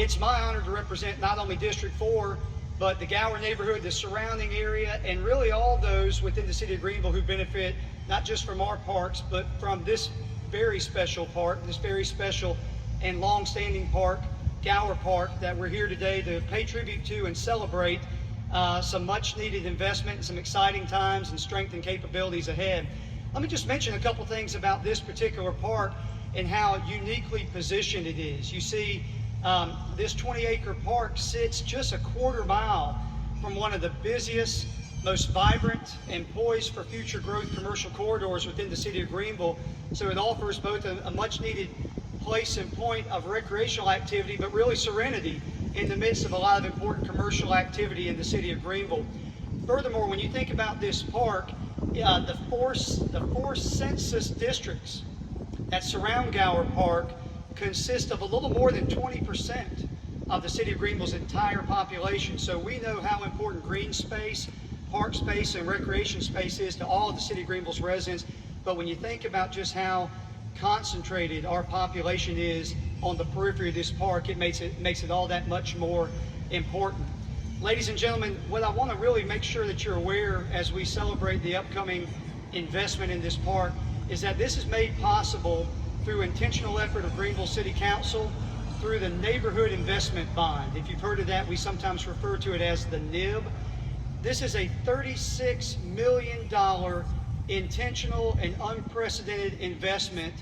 It's my honor to represent not only District 4, but the Gower neighborhood, the surrounding area, and really all those within the city of Greenville who benefit not just from our parks, but from this very special park, this very special and long-standing park, Gower Park, that we're here today to pay tribute to and celebrate some much-needed investment and some exciting times and strength and capabilities ahead. Let me just mention a couple things about this particular park and how uniquely positioned it is. You see, this 20-acre park sits just a quarter mile from one of the busiest, most vibrant, and poised for future growth commercial corridors within the city of Greenville. So it offers both a much-needed place and point of recreational activity, but really serenity in the midst of a lot of important commercial activity in the city of Greenville. Furthermore, when you think about this park, the four census districts that surround Gower Park consist of a little more than 20% of the city of Greenville's entire population. So we know how important green space, park space, and recreation space is to all of the city of Greenville's residents. But when you think about just how concentrated our population is on the periphery of this park, it makes it all that much more important. Ladies and gentlemen, what I want to really make sure that you're aware as we celebrate the upcoming investment in this park is that this is made possible through intentional effort of Greenville City Council through the Neighborhood Investment Bond. If you've heard of that, we sometimes refer to it as the NIB. This is a $36 million intentional and unprecedented investment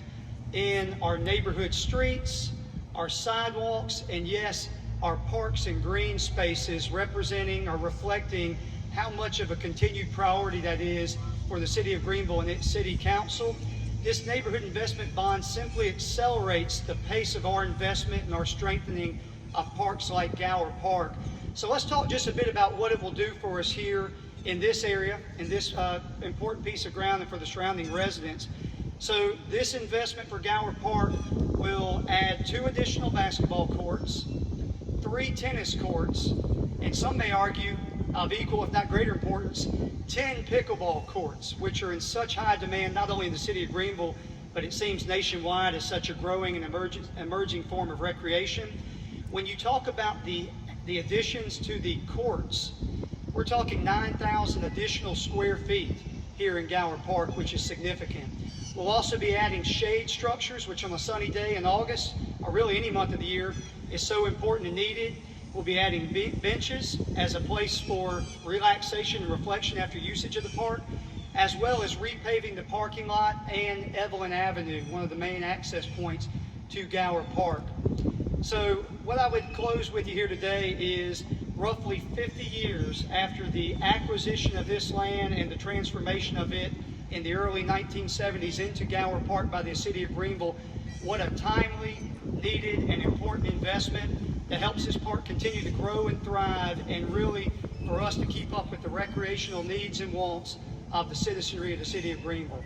in our neighborhood streets, our sidewalks, and yes, our parks and green spaces, representing or reflecting how much of a continued priority that is for the city of Greenville and its city council. This neighborhood investment bond simply accelerates the pace of our investment and our strengthening of parks like Gower Park. So let's talk just a bit about what it will do for us here in this area, in this important piece of ground, and for the surrounding residents. So this investment for Gower Park will add 2 additional basketball courts, 3 tennis courts, and some may argue of equal, if not greater importance, 10 pickleball courts, which are in such high demand not only in the city of Greenville, but it seems nationwide as such a growing and emerging form of recreation. When you talk about the additions to the courts, we're talking 9,000 additional square feet here in Gower Park, which is significant. We'll also be adding shade structures, which on a sunny day in August, or really any month of the year, is so important and needed. We'll be adding benches as a place for relaxation and reflection after usage of the park, as well as repaving the parking lot and Evelyn Avenue, one of the main access points to Gower Park. So what I would close with you here today is roughly 50 years after the acquisition of this land and the transformation of it in the early 1970s into Gower Park by the city of Greenville, what a timely, needed, and important investment that helps this park continue to grow and thrive, and really for us to keep up with the recreational needs and wants of the citizenry of the city of Greenville.